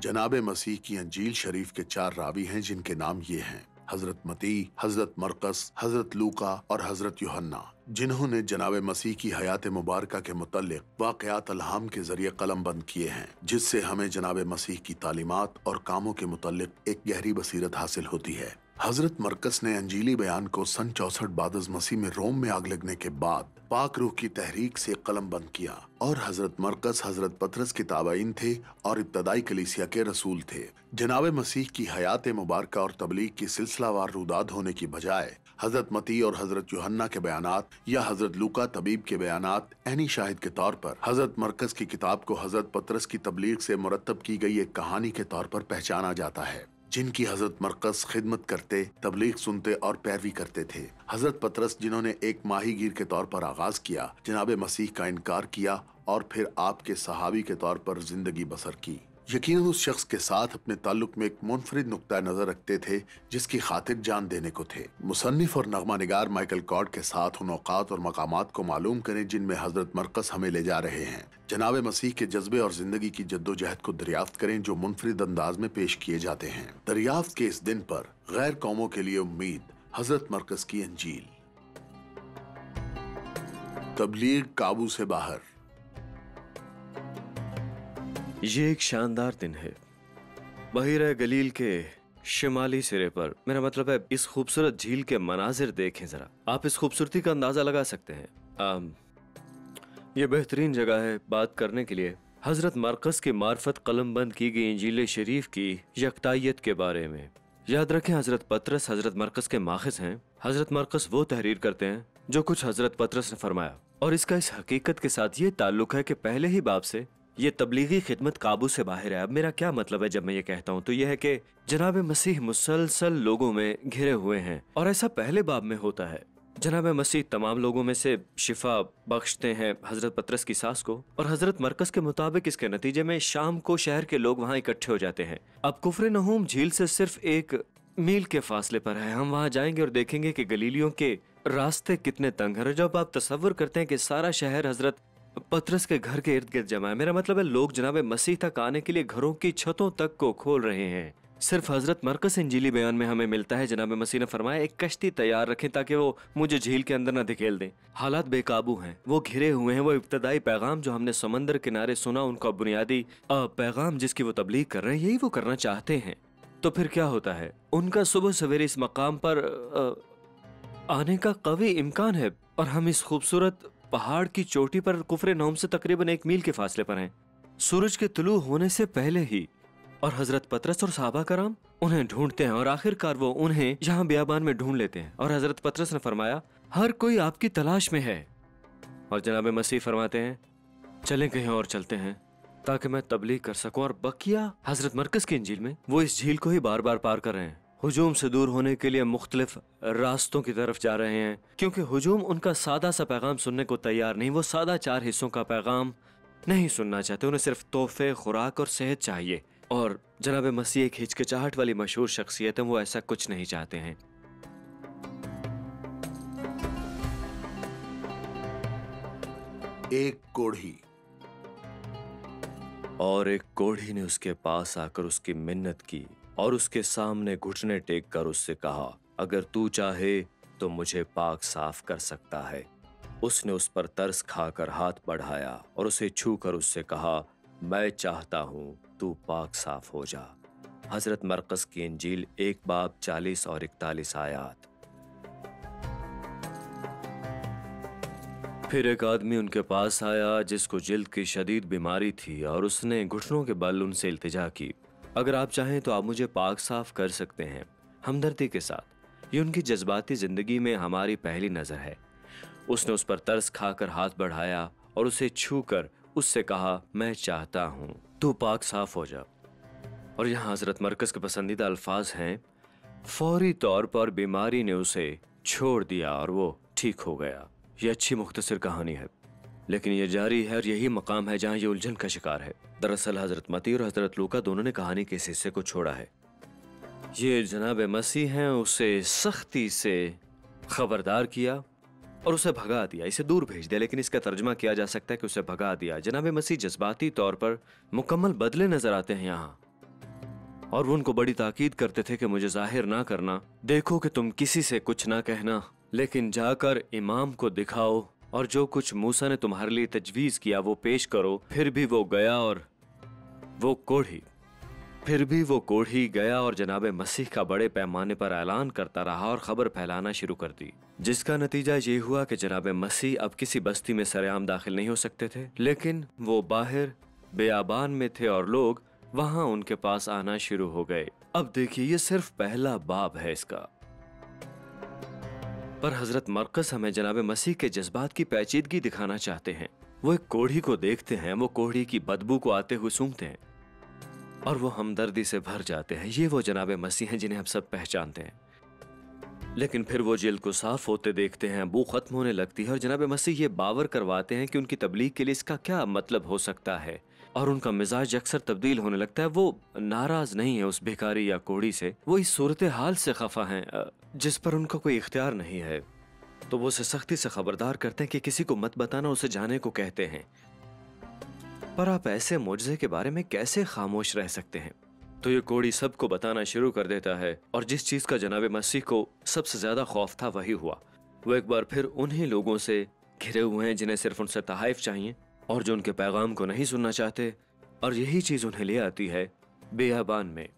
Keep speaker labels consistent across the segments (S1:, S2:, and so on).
S1: जनाब मसीह की अंजील शरीफ के 4 रावी हैं जिनके नाम ये हैं: हजरत मती, हजरत मरकस, हजरत लूका और हजरत यूहन्ना, जिन्होंने जनाब मसीह की हयात मुबारका के मुतल्लिक वाक़यात अलहाम के जरिए कलम बंद किए हैं, जिससे हमें जनाब मसीह की तालीमात और कामों के मुतल्लिक एक गहरी बसीरत हासिल होती है। हजरत मरकस ने अंजीली बयान को सन 64 बाद मसीह में रोम में आग लगने के बाद पाक रूह की तहरीक से कलम बंद किया, और हजरत मरकस हजरत पतरस के ताबाइन थे और इब्तदाई कलीसिया के रसूल थे। जनाब मसीह की हयात मुबारका और तबलीग की सिलसिलावार रुदाद होने की बजाय हजरत मती और हजरत यूहन्ना के बयानात या हजरत लूका तबीब के बयानात ऐनी शाहिद के तौर पर हजरत मरकस की किताब को हजरत पतरस की तबलीग से मुरतब की गई एक कहानी के तौर पर पहचाना जाता है, जिनकी हजरत मरकस खिदमत करते, तबलीग सुनते और पैरवी करते थे। हजरत पतरस, जिन्होंने एक माहीगीर के तौर पर आगाज किया, जनाब मसीह का इनकार किया और फिर आपके सहाबी के तौर पर जिंदगी बसर की, यकीनन उस शख्स के साथ अपने ताल्लुक में एक मुनफरिद नुक्ता नजर रखते थे जिसकी खातिर जान देने को थे। मुसन्निफ और नगमा निगार माइकल कॉर्ड के साथ उन औकात और मकामात को मालूम करें जिनमें हजरत मरकस हमें ले जा रहे हैं। जनाब मसीह के जज्बे और जिंदगी की जद्दोजहद को दरियाफ्त करें जो मुनफरिद अंदाज में पेश किए जाते हैं। दरियाफ्त के इस दिन पर गैर कौमों के लिए उम्मीद, हजरत मरकस की अंजील। तबलीग काबू से बाहर।
S2: ये एक शानदार दिन है। बहीरा गलील के शिमाली सिरे पर, मेरा मतलब है इस खूबसूरत झील के मनाजिर देखें जरा। आप इस खूबसूरती का अंदाजा लगा सकते हैं। ये बेहतरीन जगह है बात करने के लिए हजरत मरकस की मार्फत कलम बंद की गई इंजील शरीफ की यकतायत के बारे में। याद रखें, हजरत पतरस हजरत मरकस के माखिज हैं। हजरत मरकस वो तहरीर करते हैं जो कुछ हजरत पतरस ने फरमाया, और इसका इस हकीकत के साथ ये ताल्लुक है कि पहले ही बाब से ये तबलीगी खिदमत काबू से बाहर है। अब मेरा क्या मतलब है जब मैं ये कहता हूँ, तो यह है कि जनाब मसीह मुसलसल लोगों में घिरे हुए हैं, और ऐसा पहले बाब में होता है। जनाब मसीह तमाम लोगों में से शिफा बख्शते हैं हजरत पतरस की सास को, और हजरत मरकस के मुताबिक इसके नतीजे में शाम को शहर के लोग वहाँ इकट्ठे हो जाते हैं। अब कुफर नहूम झील से सिर्फ 1 मील के फासले पर है। हम वहाँ जाएंगे और देखेंगे कि गलीलियों के रास्ते कितने तंग हैं। जब आप तसव्वुर करते हैं कि सारा शहर हजरत पतरस के घर के इर्द गिर्द जमा है, मेरा मतलब है लोग जनाब मसीह तक आने के लिए घरों की छतों तक को खोल रहे हैं। सिर्फ हजरत मरकस इंजीली बयान में हमें मिलता है, जनाब मसीह ने फरमाया एक कश्ती तैयार रखें ताकि वो मुझे झील के अंदर न धकेल दें। हालात बेकाबू हैं, वो घिरे हुए हैं। वो इब्तदाई पैगाम जो हमने समंदर किनारे सुना, उनका बुनियादी पैगाम जिसकी वो तबलीग कर रहे हैं, यही वो करना चाहते हैं। तो फिर क्या होता है, उनका सुबह सवेरे इस मकाम पर आने का कवी इम्कान है, और हम इस खूबसूरत पहाड़ की चोटी पर कुफर नौम से तकरीबन 1 मील के फासले पर हैं, सूरज के तुलू होने से पहले ही। और हजरत पतरस और सहाबा कराम उन्हें ढूंढते हैं, और आखिरकार वो उन्हें यहाँ बियाबान में ढूंढ लेते हैं। और हजरत पतरस ने फरमाया हर कोई आपकी तलाश में है, और जनाब मसीह फरमाते हैं चलें कहीं और चलते हैं ताकि मैं तबलीग कर सकूं। और बकिया हजरत मरकस की इंजील में वो इस झील को ही बार बार पार कर रहे हैं, हुजूम से दूर होने के लिए मुख्तलिफ रास्तों की तरफ जा रहे हैं, क्योंकि हुजूम उनका सादा सा पैगाम सुनने को तैयार नहीं। वो सादा 4 हिस्सों का पैगाम नहीं सुनना चाहते, उन्हें सिर्फ तोहफे, खुराक और सेहत चाहिए। और जनाब मसीह एक हिचकिचाहट वाली मशहूर शख्सियत है, वो ऐसा कुछ नहीं चाहते हैं।
S1: एक कोढ़ी।
S2: और एक कोढ़ी ने उसके पास आकर उसकी मिन्नत की और उसके सामने घुटने टेक कर उससे कहा, अगर तू चाहे तो मुझे पाक साफ कर सकता है। उसने उस पर तरस खाकर हाथ बढ़ाया और उसे छूकर उससे कहा, मैं चाहता हूं तू पाक साफ हो जा। हजरत मरकस की इंजील 1 बाब 40 और 41 आयात। फिर एक आदमी उनके पास आया जिसको जिल्द की शदीद बीमारी थी, और उसने घुटनों के बल उनसे इल्तिजा की, अगर आप चाहें तो आप मुझे पाक साफ कर सकते हैं, हमदर्दी के साथ। ये उनकी जज्बाती जिंदगी में हमारी पहली नजर है। उसने उस पर तरस खाकर हाथ बढ़ाया और उसे छूकर उससे कहा, मैं चाहता हूं तू पाक साफ हो जा। और यहाँ हजरत मरकस के पसंदीदा अल्फाज हैं, फौरी तौर पर बीमारी ने उसे छोड़ दिया और वो ठीक हो गया। ये अच्छी मुख्तसर कहानी है, लेकिन ये जारी है, और यही मकाम है जहाँ ये उलझन का शिकार है। दरअसल हजरत मती और हजरत लूका दोनों ने कहानी के इस हिस्से को छोड़ा है। ये जनाब मसीह हैं, उसे सख्ती से खबरदार किया और उसे भगा दिया, इसे दूर भेज दिया, लेकिन इसका तर्जमा किया जा सकता है कि उसे भगा दिया। जनाब मसीह जज्बाती तौर पर मुकम्मल बदले नजर आते हैं यहाँ। और वो उनको बड़ी ताकीद करते थे कि मुझे जाहिर ना करना, देखो कि तुम किसी से कुछ ना कहना, लेकिन जाकर इमाम को दिखाओ और जो कुछ मूसा ने तुम्हारे लिए तजवीज़ किया वो पेश करो। फिर भी वो गया और वो कोढ़ी गया और जनाब मसीह का बड़े पैमाने पर ऐलान करता रहा और खबर फैलाना शुरू कर दी, जिसका नतीजा ये हुआ कि जनाब मसीह अब किसी बस्ती में सरेआम दाखिल नहीं हो सकते थे, लेकिन वो बाहर बेआबान में थे और लोग वहां उनके पास आना शुरू हो गए। अब देखिए, ये सिर्फ पहला बाब है इसका, पर हजरत मरकस हमें जनाब मसीह के जज्बात की पेचीदगी दिखाना चाहते हैं। वो एक कोढ़ी को देखते हैं, वो कोढ़ी की बदबू को आते हुए सूंघते हैं और वो हमदर्दी से भर जाते हैं। ये वो जनाब मसीह हैं जिन्हें हम सब पहचानते हैं। लेकिन फिर वो जेल को साफ होते देखते हैं, बू खत्म होने लगती है और जनाब मसीह ये बावर करवाते हैं कि उनकी तबलीग के लिए इसका क्या मतलब हो सकता है, और उनका मिजाज अक्सर तब्दील होने लगता है। वो नाराज नहीं है उस भिखारी या कोढ़ी से, वो इस सूरत हाल से खफा हैं जिस पर उनका कोई इख्तियार नहीं है। तो वो उसे सख्ती से खबरदार करते हैं कि किसी को मत बताना, उसे जाने को कहते हैं। पर आप ऐसे मुझे के बारे में कैसे खामोश रह सकते हैं? तो ये कोढ़ी सबको बताना शुरू कर देता है, और जिस चीज का जनाब मसीह को सबसे ज्यादा खौफ था वही हुआ। वो एक बार फिर उन्हीं लोगों से घिरे हुए हैं जिन्हें सिर्फ उनसे तहाइफ चाहिए और जो उनके पैगाम को नहीं सुनना चाहते, और यही चीज उन्हें ले आती है बेयाबान में।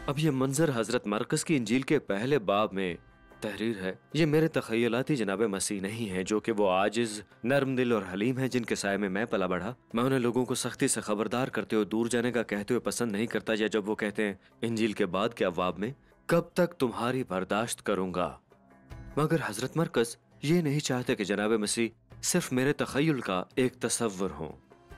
S2: अब ये मंजर हजरत मरकस की इंजील के पहले बाब में तहरीर है। ये मेरे तखयलाती जनाब मसीह नहीं है, जो कि वो आजिज, नरम दिल और हलीम है जिनके साय में मैं पला बढ़ा। मैं उन्हें लोगों को सख्ती से खबरदार करते हुए दूर जाने का कहते हुए पसंद नहीं करता, या जब वो कहते हैं इंजील के बाद के अवाब में, कब तक तुम्हारी बर्दाश्त करूंगा। मगर हजरत मरकस ये नहीं चाहते कि जनाब मसीह सिर्फ मेरे तखय्युल का एक तसव्वुर हो।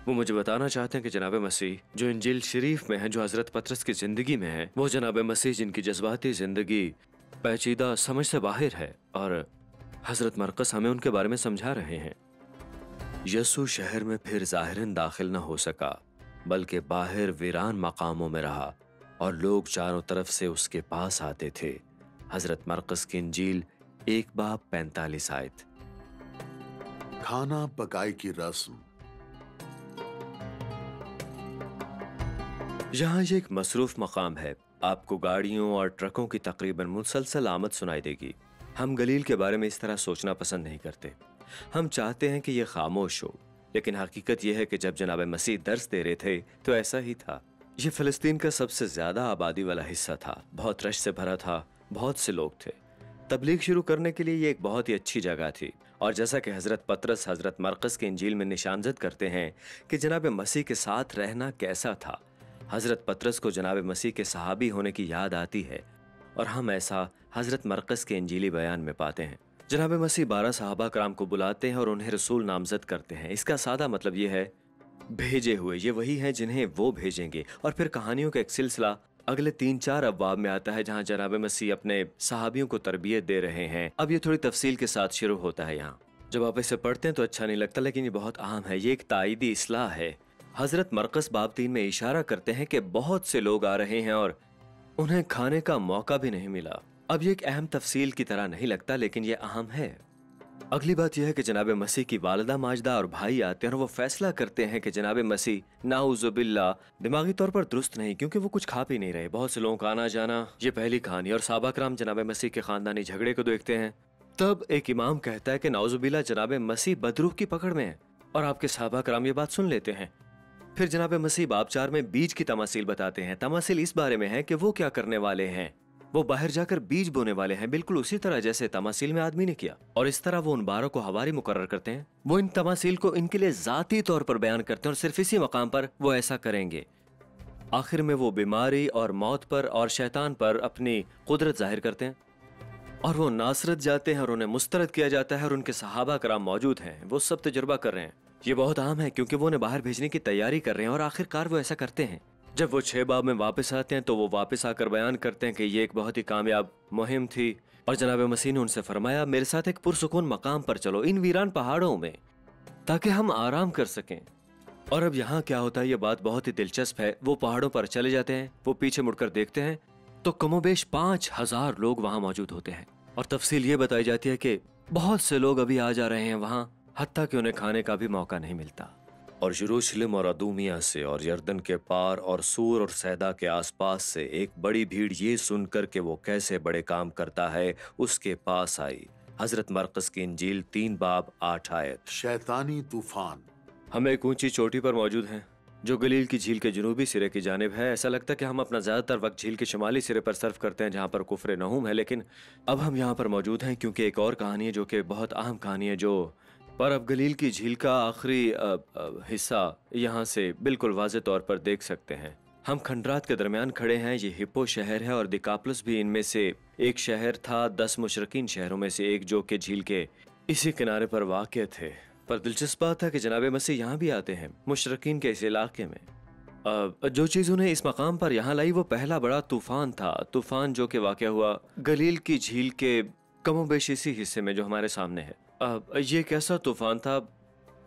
S2: वो मुझे बताना चाहते हैं कि जनाब मसीह जो इंजील शरीफ में है, जो हजरत पतरस की जिंदगी में है, वो जनाब मसीह जिनकी जज्बाती जिंदगी पेचीदा समझ से बाहर है, और हजरत मरकस हमें उनके बारे में समझा रहे हैं। यसू शहर में फिर ज़ाहिरन दाखिल न हो सका, बल्कि बाहर वीरान मकामों में रहा और लोग चारों तरफ से उसके पास आते थे। हजरत मरकस की इंजील 1 बाब 45 आयत।
S1: खाना पकाई की रस्म।
S2: यहाँ ये एक मसरूफ मकाम है। आपको गाड़ियों और ट्रकों की तकरीबन मुसलसल आमद सुनाई देगी। हम गलील के बारे में इस तरह सोचना पसंद नहीं करते। हम चाहते हैं कि यह खामोश हो, लेकिन हकीकत यह है कि जब जनाब मसीह दर्स दे रहे थे तो ऐसा ही था। ये फ़लस्तीन का सबसे ज़्यादा आबादी वाला हिस्सा था, बहुत रश से भरा था, बहुत से लोग थे। तबलीग शुरू करने के लिए ये एक बहुत ही अच्छी जगह थी, और जैसा कि हज़रत पतरस हज़रत मरकस के इंजील में निशानजद करते हैं कि जनाब मसीह के साथ रहना कैसा था। हज़रत पतरस को जनाब मसीह के सहाबी होने की याद आती है, और हम ऐसा हज़रत मरकस के इंजीली बयान में पाते हैं। जनाब मसीह 12 सहाबा कराम को बुलाते हैं और उन्हें रसूल नामजद करते हैं। इसका सादा मतलब ये है भेजे हुए। ये वही हैं जिन्हें वो भेजेंगे। और फिर कहानियों का एक सिलसिला अगले 3-4 अब्वाब में आता है, जहाँ जनाब मसीह अपने सहाबियों को तरबियत दे रहे हैं। अब ये थोड़ी तफसील के साथ शुरू होता है। यहाँ जब आप इसे पढ़ते हैं तो अच्छा नहीं लगता, लेकिन ये बहुत अहम है। ये एक ताईदी इस्लाह है। हजरत मरकस बाब 3 में इशारा करते हैं कि बहुत से लोग आ रहे हैं और उन्हें खाने का मौका भी नहीं मिला। अब ये एक अहम तफसील की तरह नहीं लगता, लेकिन ये अहम है। अगली बात यह है कि जनाब मसीह की वालिदा माजदा और भाई आते हैं और वो फैसला करते हैं कि जनाब मसीह नाउजुबिल्ला दिमागी तौर पर दुरुस्त नहीं, क्योंकि वो कुछ खा पी नहीं रहे। बहुत से लोगों का आना जाना, ये पहली कहानी। और साहबा कराम जनाब मसीह के खानदानी झगड़े को देखते हैं। तब एक इमाम कहता है कि नाउजुबिल्ला जनाब मसीह बदरूह की पकड़ में है, और आपके साहबा कराम ये बात सुन लेते हैं। फिर जनाब मसीह बाब 4 में बीज की तमासील बताते हैं। तमासील इस बारे में है कि वो क्या करने वाले हैं, वो बाहर जाकर बीज बोने वाले हैं, बिल्कुल उसी तरह जैसे तमासील में आदमी ने किया। और इस तरह वो उन 12 को हवारी मुकर्रर करते हैं। वो इन तमासील को इनके लिए जाती तौर पर बयान करते हैं, और सिर्फ इसी मकाम पर वो ऐसा करेंगे। आखिर में वो बीमारी और मौत पर और शैतान पर अपनी कुदरत जाहिर करते हैं, और वो नासरत जाते हैं और उन्हें मुस्तरद किया जाता है। और उनके सहाबा कराम मौजूद हैं, वो सब तजुर्बा कर रहे हैं। ये बहुत अहम है क्योंकि वो उन्हें बाहर भेजने की तैयारी कर रहे हैं, और आखिरकार वो ऐसा करते हैं। जब वो 6 बाब में वापस आते हैं तो वो वापस आकर बयान करते हैं कि ये एक बहुत ही कामयाब मुहिम थी, और जनाब मसीह ने उनसे फरमाया मेरे साथ एक पुरसुकून मकाम पर चलो, इन वीरान पहाड़ों में, ताकि हम आराम कर सकें। और अब यहाँ क्या होता है, ये बात बहुत ही दिलचस्प है। वो पहाड़ों पर चले जाते हैं, वो पीछे मुड़कर देखते हैं तो कमोबेश 5000 लोग वहाँ मौजूद होते हैं। और तफसील ये बताई जाती है कि बहुत से लोग अभी आ जा रहे हैं वहाँ, हत्ता कि उन्हें खाने का भी मौका नहीं मिलता। और यरूशलेम और अदूमिया से और यर्दन के पार और सूर और सैदा के आसपास से एक बड़ी भीड़ ये सुनकर कि वो कैसे बड़े काम करता है उसके पास आई। हजरत मरकस की इंजील 3 बाब 8 आयत।
S1: शैतानी तूफान।
S2: हम एक ऊंची चोटी पर मौजूद हैं जो गलील की झील के जनूबी सिरे की जानिब है। ऐसा लगता है कि हम अपना ज्यादातर वक्त झील के शुमाली सिरे पर सर्फ करते हैं जहाँ पर कुफर नहूम है, लेकिन अब हम यहाँ पर मौजूद हैं क्योंकि एक और कहानी है जो कि बहुत अहम कहानी है, जो पर अब गलील की झील का आखिरी हिस्सा यहाँ से बिल्कुल वाज़े तौर पर देख सकते हैं। हम खंडरात के दरमियान खड़े हैं। ये हिप्पो शहर है और दिकापुलस भी इनमें से एक शहर था, 10 मुशरकीन शहरों में से एक जो कि झील के इसी किनारे पर वाक़ थे। पर दिलचस्प बात है कि जनाब मसीह यहाँ भी आते हैं मुशरकीन के इस इलाके में। जो चीज़ उन्हें इस मकाम पर यहाँ लाई वो पहला बड़ा तूफान था, तूफान जो कि वाक़ हुआ गलील की झील के कमोबेश इसी हिस्से में जो हमारे सामने है। ये कैसा तूफान था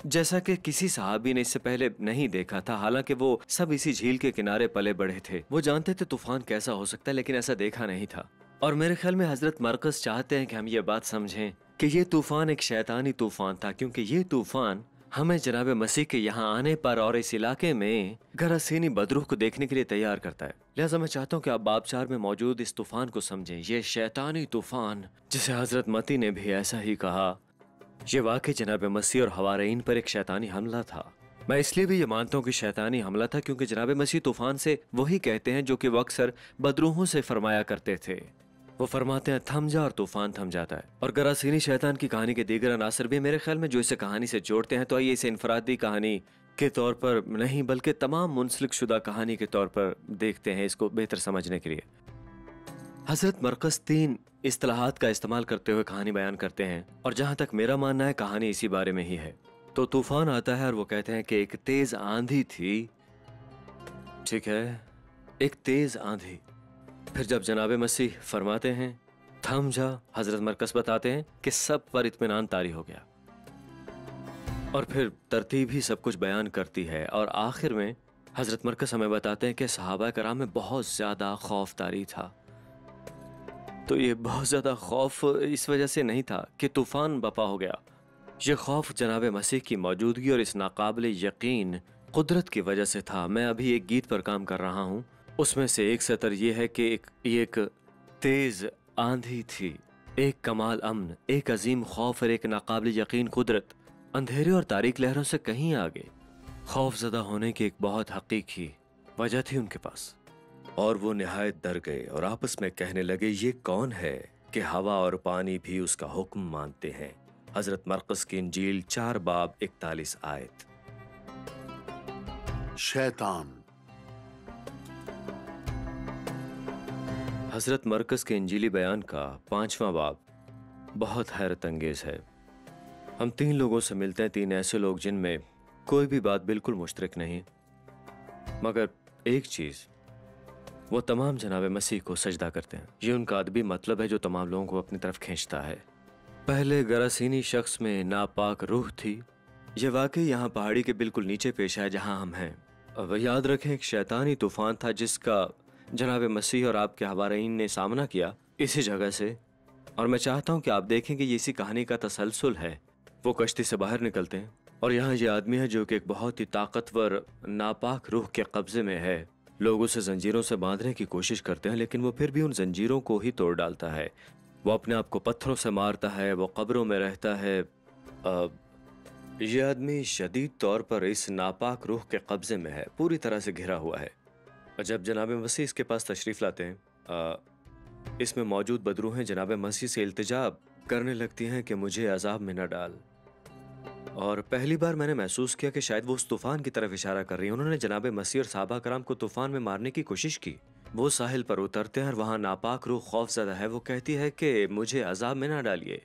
S2: जैसा कि किसी सहाबी ने इससे पहले नहीं देखा था। हालांकि वो सब इसी झील के किनारे पले बढ़े थे, वो जानते थे तूफान कैसा हो सकता है, लेकिन ऐसा देखा नहीं था। और मेरे ख्याल में हजरत मरकस चाहते हैं कि हम ये बात समझें कि ये तूफान एक शैतानी तूफान था, क्योंकि ये तूफान हमें जनाब मसीह के यहाँ आने पर और इस इलाके में गरासीनी बदरूह को देखने के लिए तैयार करता है। लिहाजा मैं चाहता हूँ कि आप बाब 4 में मौजूद इस तूफान को समझें। ये शैतानी तूफान जिसे हजरत मती ने भी ऐसा ही कहा, ये वाकई जनाब मसीह और हवारीन पर एक शैतानी हमला था। मैं इसलिए भी ये मानता हूँ कि शैतानी हमला था क्योंकि जनाब मसीह तूफान से वही कहते हैं जो कि वो अक्सर बदरूहों से फरमाया करते थे। वो फरमाते हैं थम जा, और तूफान थम जाता है। और गरासीनी शैतान की कहानी के दीगर अनासर भी मेरे ख्याल में जो इसे कहानी से जोड़ते हैं, तो आइए इसे इनफरादी कहानी के तौर पर नहीं बल्कि तमाम मुंसलिक शुदा कहानी के तौर पर देखते हैं, इसको बेहतर समझने के लिए। हजरत मरकस 3 इस्तिलाहात का इस्तेमाल करते हुए कहानी बयान करते हैं, और जहां तक मेरा मानना है कहानी इसी बारे में ही है। तो तूफान आता है और वो कहते हैं कि एक तेज आंधी थी। ठीक है, एक तेज आंधी। फिर जब जनाब मसीह फरमाते हैं थम जा, हजरत मरकस बताते हैं कि सब पर इत्मीनान तारी हो गया। और फिर तरतीब ही सब कुछ बयान करती है, और आखिर में हजरत मरकस हमें बताते हैं कि सहाबा कराम में बहुत ज्यादा खौफ तारी था। तो ये बहुत ज्यादा खौफ इस वजह से नहीं था कि तूफान बपा हो गया। ये खौफ जनाब मसीह की मौजूदगी और इस नाकाबिल यकीन कुदरत की वजह से था। मैं अभी एक गीत पर काम कर रहा हूँ, उसमें से एक सतर ये है कि एक तेज आंधी थी, एक कमाल अमन, एक अजीम खौफ और एक नाकाबिल यकीन कुदरत, अंधेरे और तारीक लहरों से कहीं आगे खौफजदा होने की एक बहुत हकीकी वजह थी उनके पास। और वो निहायत डर गए और आपस में कहने लगे ये कौन है कि हवा और पानी भी उसका हुक्म मानते हैं। हजरत मरकस की इंजील 4 बाब 41 आयत।
S1: शैतान।
S2: हजरत मरकस के इंजीली बयान का 5वां बाब बहुत हैरत अंगेज है। हम 3 लोगों से मिलते हैं, 3 ऐसे लोग जिनमें कोई भी बात बिल्कुल मुश्तरक नहीं, मगर एक चीज, वो तमाम जनाब मसीह को सजदा करते हैं। ये उनका अदबी मतलब है जो तमाम लोगों को अपनी तरफ खींचता है। पहले गरासीनी शख्स में नापाक रूह थी। ये वाकई यहाँ पहाड़ी के बिल्कुल नीचे पेश है जहाँ हम हैं। अब याद रखें एक शैतानी तूफान था जिसका जनाब मसीह और आपके हवारीन ने सामना किया इसी जगह से। और मैं चाहता हूँ कि आप देखें कि ये इसी कहानी का तसलसल है। वो कश्ती से बाहर निकलते हैं और यहाँ ये आदमी है जो कि एक बहुत ही ताकतवर नापाक रूह के कब्जे में है। लोग उसे जंजीरों से बांधने की कोशिश करते हैं, लेकिन वो फिर भी उन जंजीरों को ही तोड़ डालता है। वो अपने आप को पत्थरों से मारता है, वो कब्रों में रहता है। ये आदमी शदीद तौर पर इस नापाक रूह के कब्जे में है, पूरी तरह से घिरा हुआ है। जब जनाब मसीह इसके पास तशरीफ़ लाते हैं, इसमें मौजूद बदरूहें जनाब मसीह से इल्तिजा करने लगती हैं कि मुझे अजाब में न डाल। और पहली बार मैंने महसूस किया कि शायद वो उस तूफान की तरफ इशारा कर रही है। उन्होंने जनाब मसीह और सहाबा कराम को तूफान में मारने की कोशिश की। वो साहिल पर उतरते हैं और वहाँ नापाक रूह खौफज़दा है। वो कहती है कि मुझे अजाब में ना डालिए।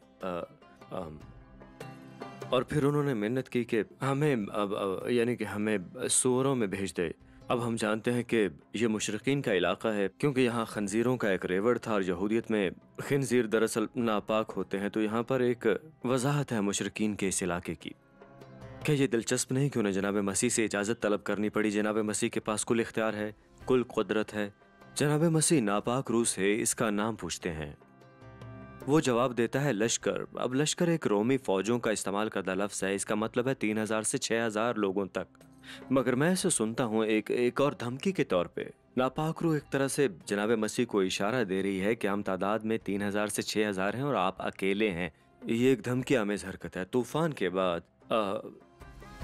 S2: और फिर उन्होंने मिन्नत की कि हमें यानी कि हमें सूअरों में भेज दे। अब हम जानते हैं कि ये मुशरिकीन का इलाका है, क्योंकि यहाँ खंजीरों का एक रेवड़ था और यहूदियत में खंजीर दरअसल नापाक होते हैं। तो यहाँ पर एक वजाहत है मुशरिकीन के इस इलाके की। क्या ये दिलचस्प नहीं कि उन्हें जनाब मसीह से इजाज़त तलब करनी पड़ी? जनाब मसीह के पास कुल इख्तियार है, कुल कुदरत है। जनाब मसीह नापाक रूह से इसका नाम पूछते हैं। वो जवाब देता है लश्कर। अब लश्कर एक रोमी फौजों का इस्तेमाल करदा लफ्ज़ है, इसका मतलब है 3000 से 6000 लोगों तक। मगर मैं इसे सुनता हूँ एक और धमकी के तौर पे। नापाक रूह एक तरह से जनाब मसीह को इशारा दे रही है कि हम तादाद में 3000 से 6000 हैं और आप अकेले हैं। ये एक धमकी आमेज हरकत है। तूफान के बाद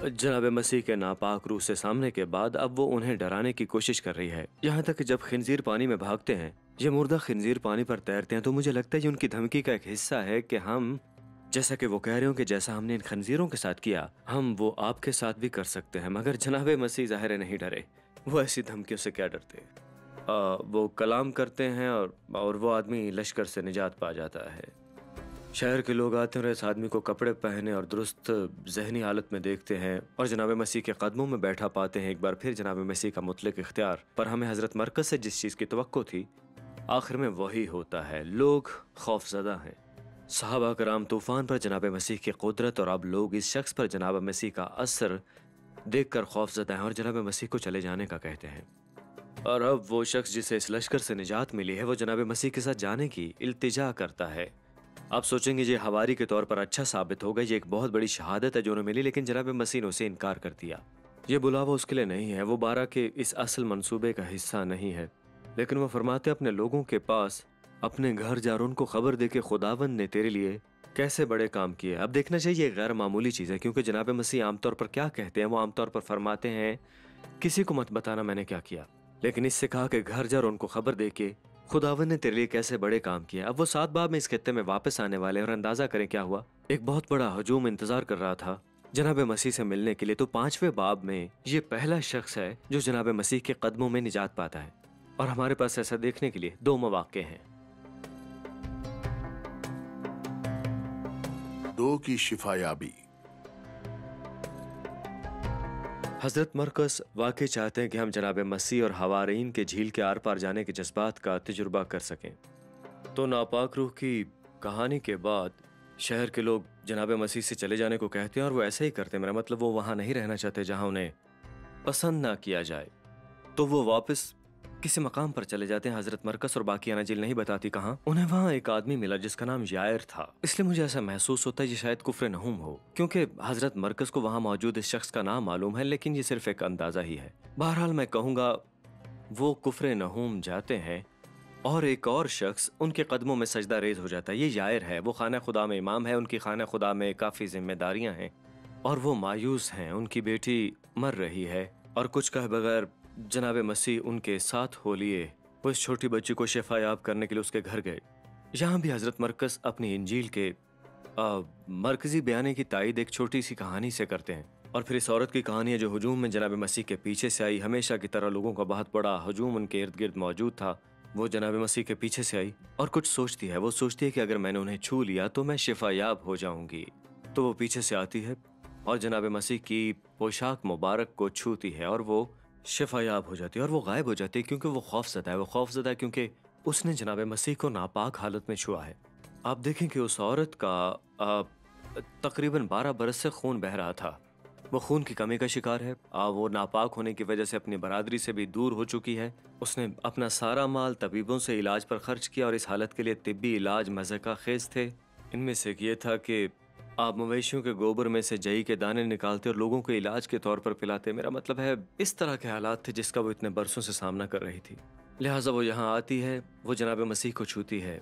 S2: जनाब मसीह के नापाक रूह से सामने के बाद अब वो उन्हें डराने की कोशिश कर रही है। यहाँ तक कि जब खिंजीर पानी में भागते हैं, ये मुर्दा खिंजीर पानी पर तैरते हैं, तो मुझे लगता है ये उनकी धमकी का एक हिस्सा है कि हम, जैसा कि वो कह रहे हो कि जैसा हमने इन खंजीरों के साथ किया, हम वो आपके साथ भी कर सकते हैं। मगर जनाब मसीह ज़ाहिर है नहीं डरे। वो ऐसी धमकियों से क्या डरते हैं। वो कलाम करते हैं और वो आदमी लश्कर से निजात पा जाता है। शहर के लोग आते हैं और इस आदमी को कपड़े पहने और दुरुस्त जहनी हालत में देखते हैं और जनाब मसीह के कदमों में बैठा पाते हैं। एक बार फिर जनाब मसीह का मुतलक इख्तियार, पर हमें हज़रत मरकज़ से जिस चीज़ की तवक्को थी, आखिर में वही होता है। लोग खौफजदा हैं। सहाबा कराम तूफ़ान पर जनाब मसीह की कुदरत, और अब लोग इस शख्स पर जनाब मसीह का असर देखकर खौफजदा हैं और जनाब मसीह को चले जाने का कहते हैं। और अब वो शख्स जिसे इस लश्कर से निजात मिली है, वो जनाब मसीह के साथ जाने की इल्तिजा करता है। आप सोचेंगे ये हवारी के तौर पर अच्छा साबित होगा, ये एक बहुत बड़ी शहादत है जो उन्हें मिली, लेकिन जनाब मसीह ने उसे इनकार कर दिया। ये बुलावा उसके लिए नहीं है, वो बारह के इस असल मंसूबे का हिस्सा नहीं है। लेकिन वो फरमाते अपने लोगों के पास अपने घर जा और उनको खबर दे के खुदावंद ने तेरे लिए कैसे बड़े काम किए। अब देखना चाहिए गैर मामूली चीज़ है, क्योंकि जनाब मसीह आमतौर पर क्या कहते हैं, वो आमतौर पर फरमाते हैं किसी को मत बताना मैंने क्या किया। लेकिन इससे कहा कि घर जा और उनको खबर दे के खुदावन ने तेरे लिए कैसे बड़े काम किए। अब वो 7 बाब में इस खित्ते में वापस आने वाले हैं और अंदाजा करें क्या हुआ। एक बहुत बड़ा हजूम इंतजार कर रहा था जनाब मसीह से मिलने के लिए। तो 5वें बाब में ये पहला शख्स है जो जनाब मसीह के कदमों में निजात पाता है, और हमारे पास ऐसा देखने के लिए 2 मौके हैं।
S1: 2 की शिफायाबी।
S2: हजरत मरकस वाकई चाहते हैं कि हम जनाब मसीह और हवारीन के झील के आर पार जाने के जज्बात का तजुर्बा कर सकें। तो नापाक रूह की कहानी के बाद शहर के लोग जनाब मसीह से चले जाने को कहते हैं, और वो ऐसे ही करते हैं। मेरा मतलब वो वहाँ नहीं रहना चाहते जहाँ उन्हें पसंद ना किया जाए, तो वो वापस किसी मकाम पर चले जाते हैं। हजरत मरकस और बाकी अनाजिल नहीं बताती कहाँ। उन्हें वहाँ एक आदमी मिला जिसका नाम यायर था, इसलिए मुझे ऐसा महसूस होता है ये शायद कुफ्र नहूम हो, क्योंकि हजरत मरकस को वहाँ मौजूद इस शख्स का नाम मालूम है, लेकिन ये सिर्फ एक अंदाजा ही है। बहरहाल मैं कहूँगा वो कुफ्र नहूम जाते हैं और एक और शख्स उनके कदमों में सजदा रेज हो जाता है। ये यायर है, वो खाना खुदा में इमाम है, उनकी खाना खुदा में काफ़ी जिम्मेदारियाँ हैं और वो मायूस हैं। उनकी बेटी मर रही है और कुछ कहे बगैर जनाब मसीह उनके साथ हो लिए। वो इस छोटी बच्ची को शिफायाब करने के लिए उसके घर गए। यहाँ भी हजरत मरकस अपनी इंजील के मरकजी बयाने की तायद एक छोटी सी कहानी से करते हैं, और फिर इस औरत की कहानी है जो हुजूम में जनाब मसीह के पीछे से आई। हमेशा की तरह लोगों का बहुत बड़ा हुजूम उनके इर्द गिर्द मौजूद था। वो जनाब मसीह के पीछे से आई और कुछ सोचती है। वो सोचती है कि अगर मैंने उन्हें छू लिया तो मैं शिफायाब हो जाऊंगी। तो वो पीछे से आती है और जनाब मसीह की पोशाक मुबारक को छूती है और वो शिफायाब हो जाती है और वो गायब हो जाती है, क्योंकि वो खौफज़दा है। वो खौफज़दा है क्योंकि उसने जनाब मसीह को नापाक हालत में छुआ है। आप देखें कि उस औरत का तकरीबन 12 बरस से खून बह रहा था। वो खून की कमी का शिकार है। वो नापाक होने की वजह से अपनी बरादरी से भी दूर हो चुकी है। उसने अपना सारा माल तबीबों से इलाज पर खर्च किया और इस हालत के लिए तिब्बी इलाज मज़का खेज थे। इनमें से ये था कि आप मवेशियों के गोबर में से जई के दाने निकालते और लोगों को इलाज के तौर पर पिलाते। मेरा मतलब है इस तरह के हालात थे जिसका वो इतने बरसों से सामना कर रही थी। लिहाजा वो यहाँ आती है, वो जनाब मसीह को छूती है।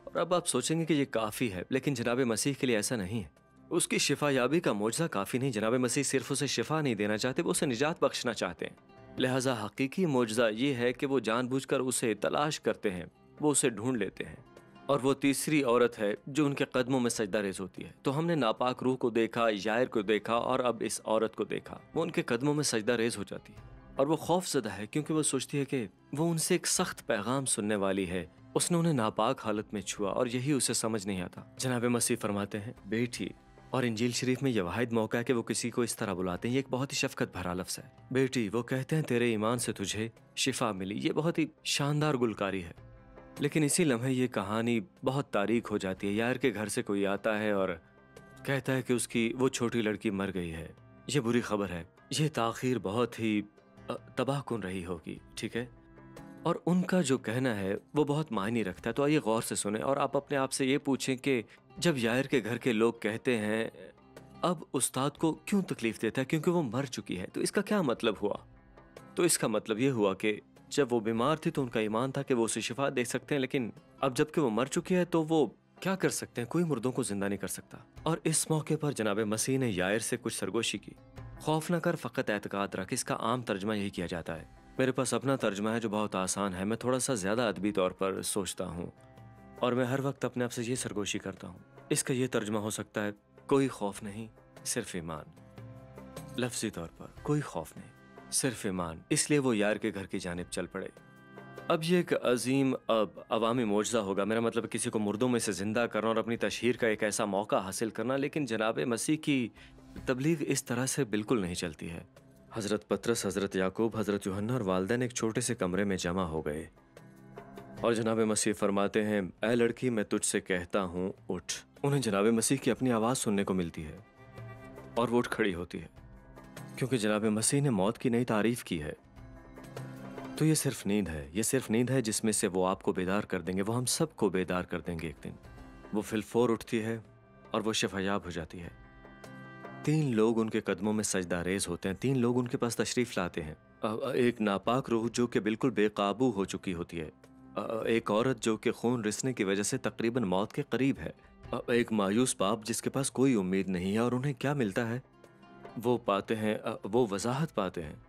S2: और अब आप सोचेंगे कि ये काफ़ी है, लेकिन जनाब मसीह के लिए ऐसा नहीं है। उसकी शिफायाबी का मोजज़ा काफ़ी नहीं। जनाब मसीह सिर्फ उसे शिफा नहीं देना चाहते, वो उसे निजात बख्शना चाहते हैं। लिहाजा हकीकी मोजज़ा ये है कि वो जानबूझकर उसे तलाश करते हैं, वो उसे ढूंढ लेते हैं। और वो तीसरी औरत है जो उनके कदमों में सजदा रेज होती है। तो हमने नापाक रूह को देखा, यायर को देखा और अब इस औरत को देखा। वो उनके कदमों में सजदा रेज हो जाती है और वो खौफज़दा है क्योंकि वो सोचती है कि वो उनसे एक सख्त पैगाम सुनने वाली है। उसने उन्हें नापाक हालत में छुआ और यही उसे समझ नहीं आता। जनाब मसीह फरमाते हैं बेटी, और इंजील शरीफ में यह वाहिद मौका है कि वो किसी को इस तरह बुलाते हैं। ये एक बहुत ही शफकत भरा लफ्ज़ है, बेटी। वो कहते हैं तेरे ईमान से तुझे शिफा मिली। ये बहुत ही शानदार गुलकारी है। लेकिन इसी लम्हे ये कहानी बहुत तारीख हो जाती है। यार के घर से कोई आता है और कहता है कि उसकी वो छोटी लड़की मर गई है। ये बुरी खबर है। ये ताख़ीर बहुत ही तबाहकुन रही होगी, ठीक है। और उनका जो कहना है वो बहुत मायने रखता है। तो आइए गौर से सुने और आप अपने आप से ये पूछें कि जब यायर के घर के लोग कहते हैं अब उस्ताद को क्यों तकलीफ देता है क्योंकि वो मर चुकी है, तो इसका क्या मतलब हुआ? तो इसका मतलब ये हुआ कि जब वो बीमार थी तो उनका ईमान था कि वो उसे शिफा दे सकते हैं, लेकिन अब जबकि वो मर चुकी है तो वो क्या कर सकते हैं? कोई मुर्दों को जिंदा नहीं कर सकता। और इस मौके पर जनाब मसीह ने यायर से कुछ सरगोशी की, खौफ न कर फ़कत एतकाद रख। इसका आम तर्जमा यही किया जाता है। मेरे पास अपना तर्जमा है जो बहुत आसान है, मैं थोड़ा सा ज़्यादा अदबी तौर पर सोचता हूँ और मैं हर वक्त अपने आप से ये सरगोशी करता हूँ। इसका ये तर्जमा हो सकता है, कोई खौफ नहीं सिर्फ ईमान। लफ्ज़ी तौर पर कोई खौफ नहीं सिर्फ ईमान। इसलिए वो यार के घर की जानिब चल पड़े। अब ये एक अजीम अवामी मोजज़ा होगा, मेरा मतलब किसी को मुर्दों में से ज़िंदा करना और अपनी तशहीर का एक ऐसा मौका हासिल करना, लेकिन जनाब मसीह की तबलीग इस तरह से बिल्कुल नहीं चलती है। हज़रत पतरस, हज़रत याकूब, हज़रत यूहन्ना और वालिदैन एक छोटे से कमरे में जमा हो गए और जनाब मसीह फरमाते हैं, ऐ लड़की मैं तुझसे कहता हूँ उठ। उन्हें जनाब मसीह की अपनी आवाज़ सुनने को मिलती है और वो उठ खड़ी होती है, क्योंकि जनाब मसीह ने मौत की नई तारीफ की है। तो ये सिर्फ नींद है, ये सिर्फ नींद है जिसमें से वो आपको बेदार कर देंगे, वो हम सबको बेदार कर देंगे एक दिन। वो फिलफोर उठती है और वो शिफायाब हो जाती है। 3 लोग उनके कदमों में सजदा रेज होते हैं, 3 लोग उनके पास तशरीफ लाते हैं। एक नापाक रूह जो कि बिल्कुल बेकाबू हो चुकी होती है, एक औरत जो कि खून रिसने की वजह से तकरीबन मौत के करीब है, एक मायूस बाप जिसके पास कोई उम्मीद नहीं है। और उन्हें क्या मिलता है? वो पाते हैं, वो वजाहत पाते हैं,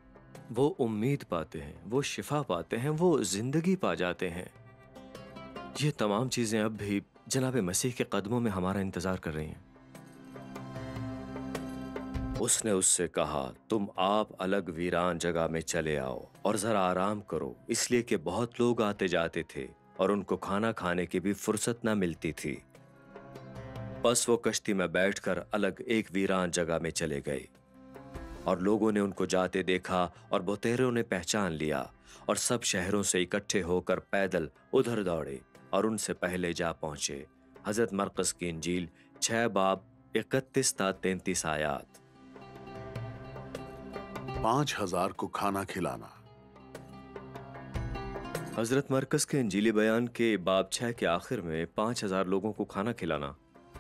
S2: वो उम्मीद पाते हैं, वो शिफा पाते हैं, वो जिंदगी पा जाते हैं। ये तमाम चीजें अब भी जनाब मसीह के कदमों में हमारा इंतजार कर रही हैं। उसने उससे कहा, तुम आप अलग वीरान जगह में चले आओ और जरा आराम करो, इसलिए कि बहुत लोग आते जाते थे और उनको खाना खाने की भी फुर्सत न मिलती थी। बस वो कश्ती में बैठकर अलग एक वीरान जगह में चले गए और लोगों ने उनको जाते देखा और बहुतेरों ने पहचान लिया और सब शहरों से इकट्ठे होकर पैदल उधर दौड़े और उनसे पहले जा पहुंचे। हजरत मरकस की इंजील 6 बाब 31 ता 33 आयात।
S1: 5000 को खाना खिलाना।
S2: हजरत मरकस के इंजीली बयान के बाब 6 के आखिर में 5000 लोगों को खाना खिलाना,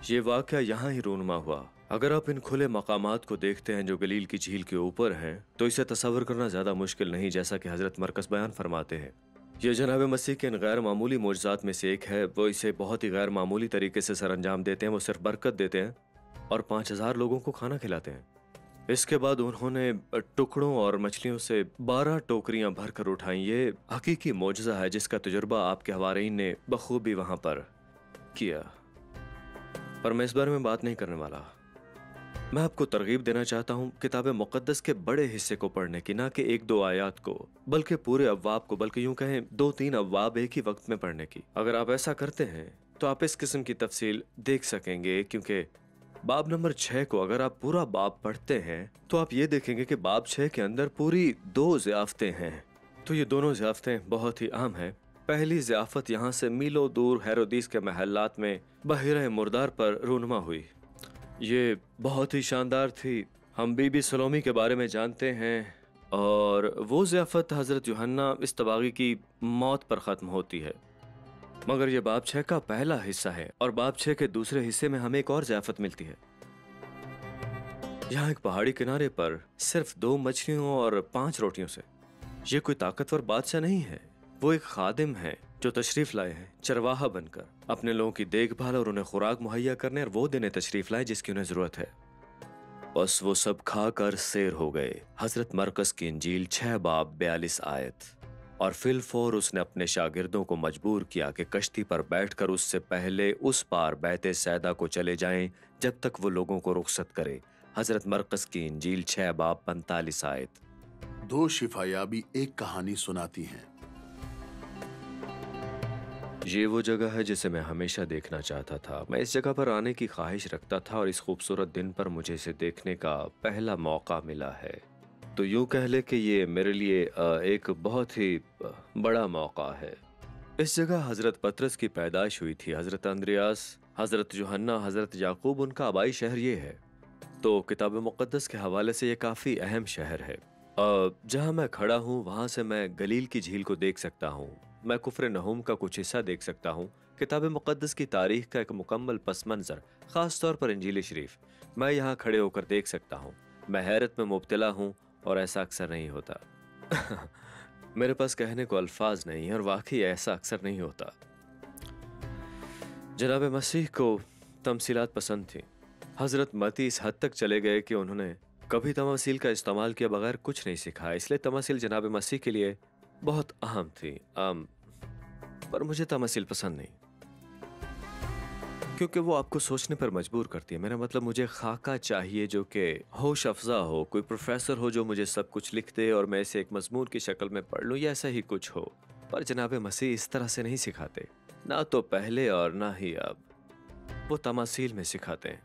S2: ये वाकया यहाँ ही रूनुमा हुआ। अगर आप इन खुले मकामात को देखते हैं जो गलील की झील के ऊपर हैं, तो इसे तस्वर करना ज्यादा मुश्किल नहीं, जैसा कि हजरत मरकस बयान फरमाते हैं। ये जनाब मसीह के इन गैर मामूली मोजज़ात में से एक है। वो इसे बहुत ही गैर मामूली तरीके से सर अंजाम देते हैं। वो सिर्फ बरकत देते हैं और 5000 लोगों को खाना खिलाते हैं। इसके बाद उन्होंने टुकड़ों और मछलियों से 12 टोकरियां भरकर उठाई। ये हकीकी मोजज़ा है जिसका तजुर्बा आपके हवारीन ने बखूबी वहां पर किया। पर मैं इस बारे में बात नहीं करने वाला। मैं आपको तरगीब देना चाहता हूँ किताब मुक़द्दस के बड़े हिस्से को पढ़ने की, ना कि 1-2 आयात को, बल्कि पूरे अब्वाब को, बल्कि यूं कहें 2-3 अब्वाब एक ही वक्त में पढ़ने की। अगर आप ऐसा करते हैं तो आप इस किस्म की तफसील देख सकेंगे, क्योंकि बाब नंबर 6 को अगर आप पूरा बाब पढ़ते हैं तो आप ये देखेंगे कि बाब 6 के अंदर पूरी 2 ज़ियाफ़तें हैं। तो ये दोनों ज़ियाफ़तें बहुत ही अहम हैं। पहली ज़ियाफ़त यहाँ से मीलों दूर हेरोदीस के महल्लात में बहिरा मुर्दार पर रूनुमा हुई। ये बहुत ही शानदार थी। हम बीबी सलोमी के बारे में जानते हैं और वो ज़ियाफ़त हज़रत यूहन्ना इस्तबागी की मौत पर ख़त्म होती है। मगर ये बाब 6 का पहला हिस्सा है और बाब 6 के दूसरे हिस्से में हमें एक और ज़ियाफ़त मिलती है। यहाँ एक पहाड़ी किनारे पर सिर्फ 2 मछलियों और 5 रोटियों से। ये कोई ताकतवर बादशाह नहीं है, वो एक खादिम है जो तशरीफ लाए हैं चरवाहा बनकर अपने लोगों की देखभाल और उन्हें खुराक मुहैया करने और वो देने तशरीफ लाए जिसकी उन्हें जरूरत है। बस वो सब खाकर सैर हो गए। हजरत मरकस की इंजील 6 बाब 42 आयत। और फिलफौर उसने अपने शागिर्दों को मजबूर किया कि कश्ती पर बैठकर उससे पहले उस पार बैते सैदा को चले जाएं जब तक वो लोगों को रुखसत करे। हजरत मरकस की इंजील 6 बाब 45 आयत।
S1: 2 शिफायाबी एक कहानी सुनाती हैं।
S2: ये वो जगह है जिसे मैं हमेशा देखना चाहता था। मैं इस जगह पर आने की ख्वाहिश रखता था और इस खूबसूरत दिन पर मुझे इसे देखने का पहला मौका मिला है। तो यूं कह ले कि ये मेरे लिए एक बहुत ही बड़ा मौका है। इस जगह हजरत पतरस की पैदाइश हुई थी। हजरत अंद्रियास, हजरत यूहन्ना, हजरत याकूब, उनका आबाई शहर ये है। तो किताब मुक़द्दस के हवाले से ये काफ़ी अहम शहर है। जहां मैं खड़ा हूं वहां से मैं गलील की झील को देख सकता हूं। मैं कुफ्र नहूम का कुछ हिस्सा देख सकता हूं, किताब मुक़द्दस की तारीख का एक मुकम्मल पस मंज़र, ख़ास तौर पर इंजील शरीफ मैं यहाँ खड़े होकर देख सकता हूँ। मैं हैरत में मुब्तला हूँ और ऐसा अक्सर नहीं होता। मेरे पास कहने को अल्फाज नहीं और वाकई ऐसा अक्सर नहीं होता। जनाब मसीह को तमसीलात पसंद थी। हज़रत मती इस हद तक चले गए कि उन्होंने कभी तमासील का इस्तेमाल किए बगैर कुछ नहीं सिखाया, इसलिए तमासील जनाब मसीह के लिए बहुत अहम थी। पर मुझे तमासील पसंद नहीं, क्योंकि वो आपको सोचने पर मजबूर करती है। मेरा मतलब मुझे खाका चाहिए जो कि होश अफजा हो, कोई प्रोफेसर हो जो मुझे सब कुछ लिख दे और मैं इसे एक मजमून की शक्ल में पढ़ लूँ या ऐसा ही कुछ हो। पर जनाब मसीह इस तरह से नहीं सिखाते, ना तो पहले और ना ही अब। वो तमासील में सिखाते हैं।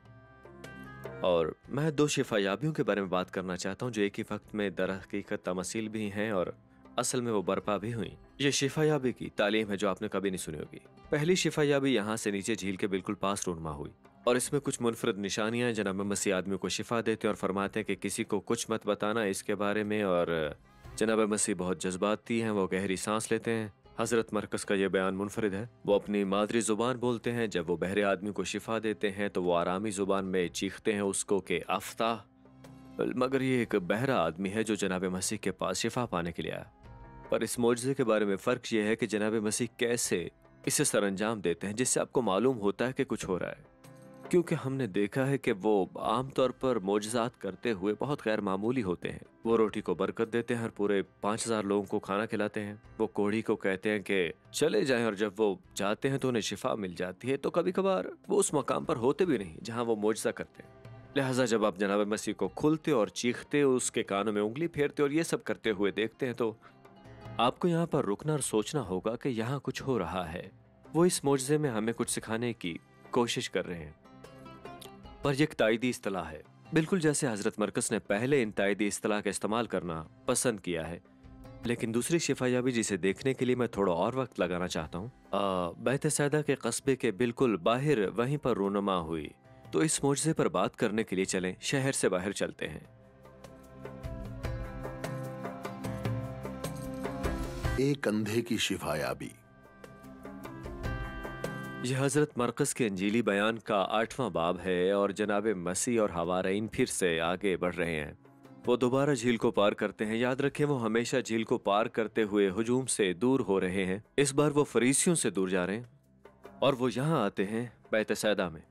S2: और मैं दो शिफायाबियों के बारे में बात करना चाहता हूँ जो एक ही वक्त में दर हकीकत तमासील भी हैं और असल में वो बर्पा भी हुई। ये शिफायाबी की तालीम है जो आपने कभी नहीं सुनी होगी। पहली शिफायाबी यहाँ से नीचे झील के बिल्कुल पास रूनमा हुई और इसमें कुछ मुनफरद निशानियां हैं। जनाब मसीह आदमियों को शिफा देते हैं और फरमाते हैं कि किसी को कुछ मत बताना इसके बारे में। और जनाब मसीह बहुत जज्बाती हैं, वो गहरी सांस लेते हैं। हजरत मरकज का यह बयान मुनफरिद है। वो अपनी मादरी जुबान बोलते हैं। जब वो बहरे आदमी को शिफा देते हैं तो वो आरामी जुबान में चीखते हैं उसको कि आफ्ता। मगर ये एक बहरा आदमी है जो जनाब मसीह के पास शिफा पाने के लिए आया। पर इस मोजज़े के बारे में फ़र्क यह है कि जनाब मसीह कैसे इसे सरअंजाम देते हैं जिससे आपको मालूम होता है कि कुछ हो रहा है। क्योंकि हमने देखा है कि वो आमतौर पर मोजज़ात करते हुए बहुत गैर मामूली होते हैं। वो रोटी को बरकत देते हैं और पूरे 5000 लोगों को खाना खिलाते हैं। वो कोढ़ी को कहते हैं कि चले जाएं और जब वो जाते हैं तो उन्हें शिफा मिल जाती है। तो कभी कभार वो उस मकाम पर होते भी नहीं जहाँ वो मोजज़ा करते हैं। लिहाजा जब आप जनाब मसीह को खुलते और चीखते, उसके कानों में उंगली फेरते और ये सब करते हुए देखते हैं तो आपको यहाँ पर रुकना और सोचना होगा कि यहाँ कुछ हो रहा है। वो इस मोजज़े में हमें कुछ सिखाने की कोशिश कर रहे हैं। पर यह एक तायदी इस्तिलाह है, बिल्कुल जैसे हजरत मरकस ने पहले इन तायदी इस्तिलाह का इस्तेमाल करना पसंद किया है। लेकिन दूसरी शिफायाबी जिसे देखने के लिए मैं थोड़ा और वक्त लगाना चाहता हूँ, बैतसैदा के कस्बे के बिल्कुल बाहर वहीं पर रूनुमा हुई। तो इस मोजज़े पर बात करने के लिए चलें, शहर से बाहर चलते हैं।
S1: एक अंधे की शिफायाबी।
S2: यह हजरत मरकस के अंजीली बयान का 8वां बाब है और जनाब मसीह और हवारीन फिर से आगे बढ़ रहे हैं। वो दोबारा झील को पार करते हैं। याद रखें वो हमेशा झील को पार करते हुए हुजूम से दूर हो रहे हैं। इस बार वो फरीसियों से दूर जा रहे हैं और वो यहाँ आते हैं बैतसैदा में।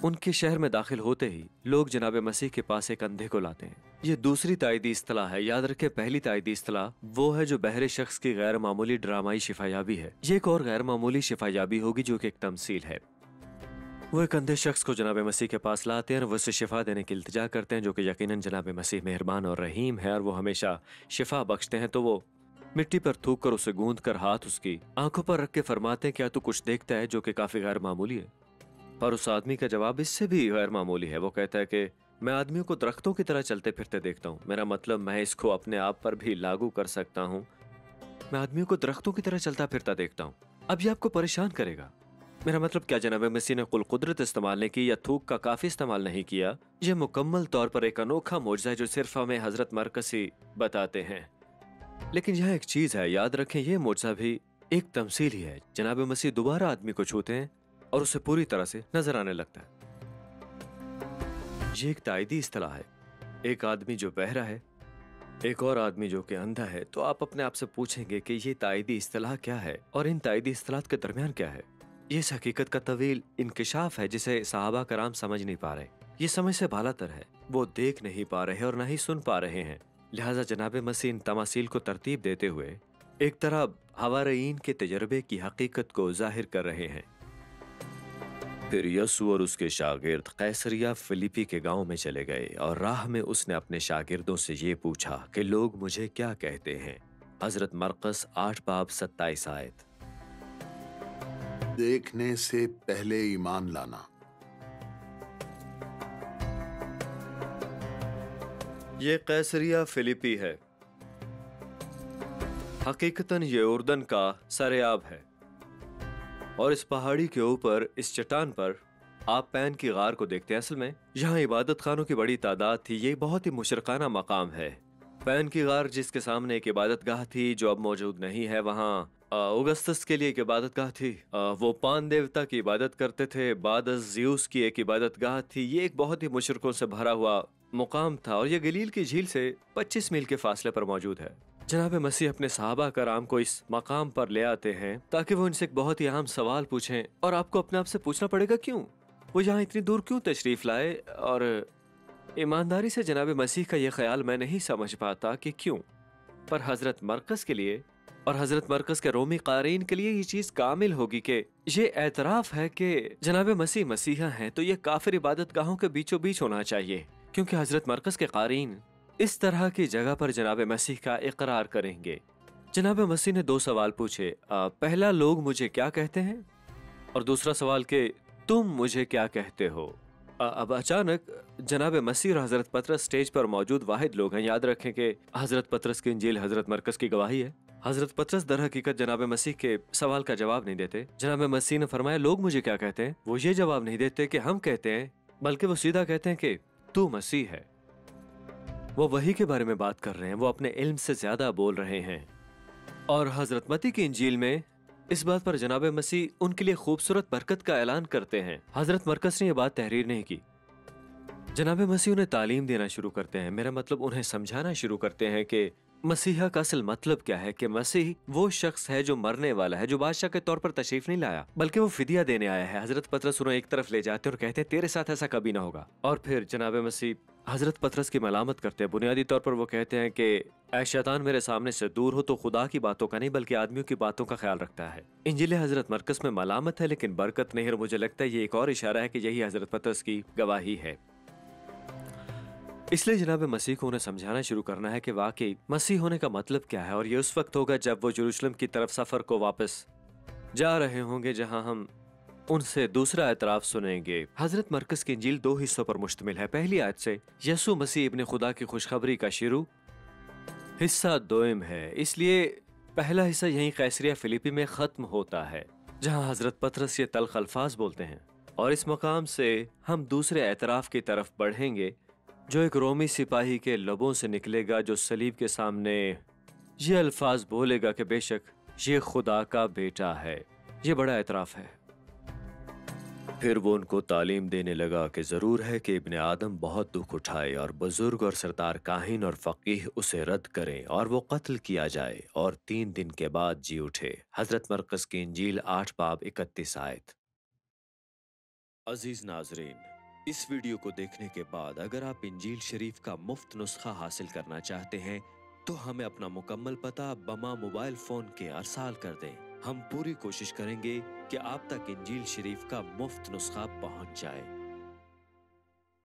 S2: उनके शहर में दाखिल होते ही लोग जनाब मसीह के पास एक अंधे को लाते हैं। ये दूसरी तायदी इस्तिलाह है। याद रखें पहली तायदी इस्तिलाह वो है जो बहरे शख्स की गैर मामूली ड्रामाई शिफायाबी है। ये एक और गैर मामूली शिफायाबी होगी जो कि एक तमसील है। वो एक अंधे शख्स को जनाब मसीह के पास लाते हैं और वो उसे शिफा देने की इल्तिजा करते हैं, जो कि यकीनन जनाब मसीह मेहरबान और रहीम है और वो हमेशा शिफा बख्शते हैं। तो वो मिट्टी पर थूक कर उसे गूंद कर हाथ उसकी आंखों पर रख के फरमाते हैं क्या तू कुछ देखता है, जो कि काफी गैर मामूली है। पर उस आदमी का जवाब इससे भी गैर मामूली है। वो कहता है कि मैं आदमियों को दरख्तों की तरह चलते फिरते देखता हूँ। मेरा मतलब मैं इसको अपने आप पर भी लागू कर सकता हूँ। मैं आदमियों को दरख्तों की तरह चलता फिरता देखता हूँ। अब ये आपको परेशान करेगा। मेरा मतलब क्या जनाब मसीह ने कुल कुदरत इस्तेमाल नहीं की या थूक का काफी इस्तेमाल नहीं किया। यह मुकम्मल तौर पर एक अनोखा मोजज़ा है जो सिर्फ हमें हजरत मरकसी बताते हैं। लेकिन यह एक चीज है, याद रखें यह मोजज़ा भी एक तमसील ही है। जनाब मसीह दोबारा आदमी को छूते हैं और उसे पूरी तरह से नजर आने लगता है। ये एक तायदी इस्तिलाह है। एक आदमी जो बहरा है, एक और आदमी जो कि अंधा है। तो आप अपने आप से पूछेंगे कि ये तायदी इस्तिलाह क्या है और इन तायदी इस्तिलाहात के दरमियान क्या है। ये इस हकीकत का तवील इंकिशाफ है जिसे सहाबा कराम समझ नहीं पा रहे। ये समझ से बालातर है। वो देख नहीं पा रहे और न ही सुन पा रहे हैं। लिहाजा जनाब मसीह इन तमासील को तरतीब देते हुए एक तरह हवारीन के तजर्बे की हकीकत को जाहिर कर रहे हैं। फिर यसू और उसके शागिर्द कैसरिया फिलिपी के गांव में चले गए और राह में उसने अपने शागिर्दों से ये पूछा कि लोग मुझे क्या कहते हैं। हजरत मरकस 8 बाब 27 आयत।
S1: देखने से पहले ईमान लाना।
S2: ये कैसरिया फिलिपी है। हकीकतन ये उर्दन का सरेआब है और इस पहाड़ी के ऊपर इस चट्टान पर آپ پین کی غار کو دیکھتے ہیں، اصل میں یہاں عبادت خانوں کی بڑی تعداد تھی. یہ بہت ہی مشرقانہ مقام ہے. پین کی غار جس کے سامنے ایک عبادت گاہ تھی جو اب موجود نہیں ہے، وہاں اوگسٹس کے لیے ایک عبادت گاہ تھی. وہ پان دیوتا کی عبادت کرتے تھے. بعد از زیوس کی ایک عبادت گاہ تھی. یہ ایک بہت ہی مشرقوں سے بھرا ہوا مقام تھا اور یہ گلیل کی جھیل سے 25 میل کے فاصلے پر موجود ہے. جناب مسیح اپنے صحابہ کرام کو اس مقام پر لے آتے ہیں تاکہ وہ ان سے ایک بہت ہی اہم سوال پوچھیں، اور آپ کو اپنے آپ سے پوچھنا پڑے گا کیوں وہ یہاں اتنی دور کیوں تشریف لائے. اور ایمانداری سے جناب مسیح کا یہ خیال میں نہیں سمجھ پاتا کہ کیوں، پر حضرت مرقس کے لیے اور حضرت مرقس کے رومی قارئین کے لیے یہ چیز کامل ہوگی کہ یہ اعتراف ہے کہ جناب مسیح مسیحا ہیں تو یہ کافر عبادت گاہوں کے بیچوں بیچ ہونا چاہیے، کیونکہ حضرت مرقس کے قارئین اس طرح کی جگہ پر جناب مسیح کا اقرار کریں گے. جناب مسیح نے 2 سوال پوچھے. پہلا، لوگ مجھے کیا کہتے ہیں، اور دوسرا سوال کہ تم مجھے کیا کہتے ہو. اب اچانک جناب مسیح اور حضرت پطرس سٹیج پر موجود واحد لوگ ہیں. یاد رکھیں کہ حضرت پطرس کی انجیل حضرت مرقس کی گواہی ہے. حضرت پطرس در حقیقت جناب مسیح کے سوال کا جواب نہیں دیتے. جناب مسیح نے فرمایا لوگ مجھے کیا کہتے ہیں. وہ یہ جواب نہیں دیتے کہ ہم کہتے ہیں، بلکہ وہ سیدھا کہتے ہیں کہ تو مسیح ہے. وہ وحی کے بارے میں بات کر رہے ہیں. وہ اپنے علم سے زیادہ بول رہے ہیں. اور حضرت متی کی انجیل میں اس بات پر جناب مسیح ان کے لیے خوبصورت برکت کا اعلان کرتے ہیں. حضرت مرقس نے یہ بات تحریر نہیں کی. جناب مسیح انہیں تعلیم دینا شروع کرتے ہیں. میرا مطلب انہیں سمجھانا شروع کرتے ہیں کہ مسیحا کا اصل مطلب کیا ہے، کہ مسیح وہ شخص ہے جو مرنے والا ہے، جو بادشاہ کے طور پر تشریف نہیں لایا بلکہ وہ فدیہ دینے آیا ہے. حضرت پطرس انہیں ایک طرف لے جاتے اور کہتے ہیں تیرے ساتھ ایسا کبھی نہ ہوگا. اور پھر جناب مسیح حضرت پطرس کی ملامت کرتے ہیں. بنیادی طور پر وہ کہتے ہیں کہ اے شیطان، میرے سامنے سے دور ہو. تو خدا کی باتوں کا نہیں بلکہ آدمیوں کی باتوں کا خیال رکھتا ہے. انجیل حضرت مرقس میں ملامت ہے لیکن برکت نہیں، اور مجھے لگتا ہے یہ ایک اور اشارہ ہے کہ یہی حضرت پطرس کی گواہی ہے. اس لیے جناب مسیح کو انہیں سمجھانا شروع کرنا ہے کہ واقعی مسیح ہونے کا مطلب کیا ہے. اور یہ اس وقت ہوگا جب وہ یروشلم کی طرف سفر کو واپس جا رہے ہوں گے، جہاں ہم ان سے دوسرا اعتراف سنیں گے. حضرت مرقس کی انجیل 2 حصوں پر مشتمل ہے. پہلی آیت سے یسوع مسیح ابن خدا کی خوشخبری کا شروع حصہ دوئم ہے. اس لیے پہلا حصہ یہیں قیصریہ فلیپی میں ختم ہوتا ہے، جہاں حضرت پطرس یہ تلخ الفاظ بولتے ہیں. اور اس مقام سے ہم دوسرے اعتراف کی طرف بڑھیں گے جو ایک رومی سپاہی کے لبوں سے نکلے گا، جو صلیب کے سامنے یہ الفاظ بولے گا کہ بے شک یہ خدا کا بیٹا ہے. یہ بڑا اعتراف ہے. پھر وہ ان کو تعلیم دینے لگا کہ ضرور ہے کہ ابن آدم بہت دکھ اٹھائے اور بزرگ اور سردار کاہن اور فقیہ اسے رد کریں اور وہ قتل کیا جائے اور 3 دن کے بعد جی اٹھے. حضرت مرقس کی انجیل 8 باب 31 آیت. عزیز ناظرین، اس ویڈیو کو دیکھنے کے بعد اگر آپ انجیل شریف کا مفت نسخہ حاصل کرنا چاہتے ہیں تو ہمیں اپنا مکمل پتہ بما موبائل فون کے ارسال کر دیں. ہم پوری کوشش کریں گے کہ آپ تک انجیل شریف کا مفت نسخہ پہنچ جائے.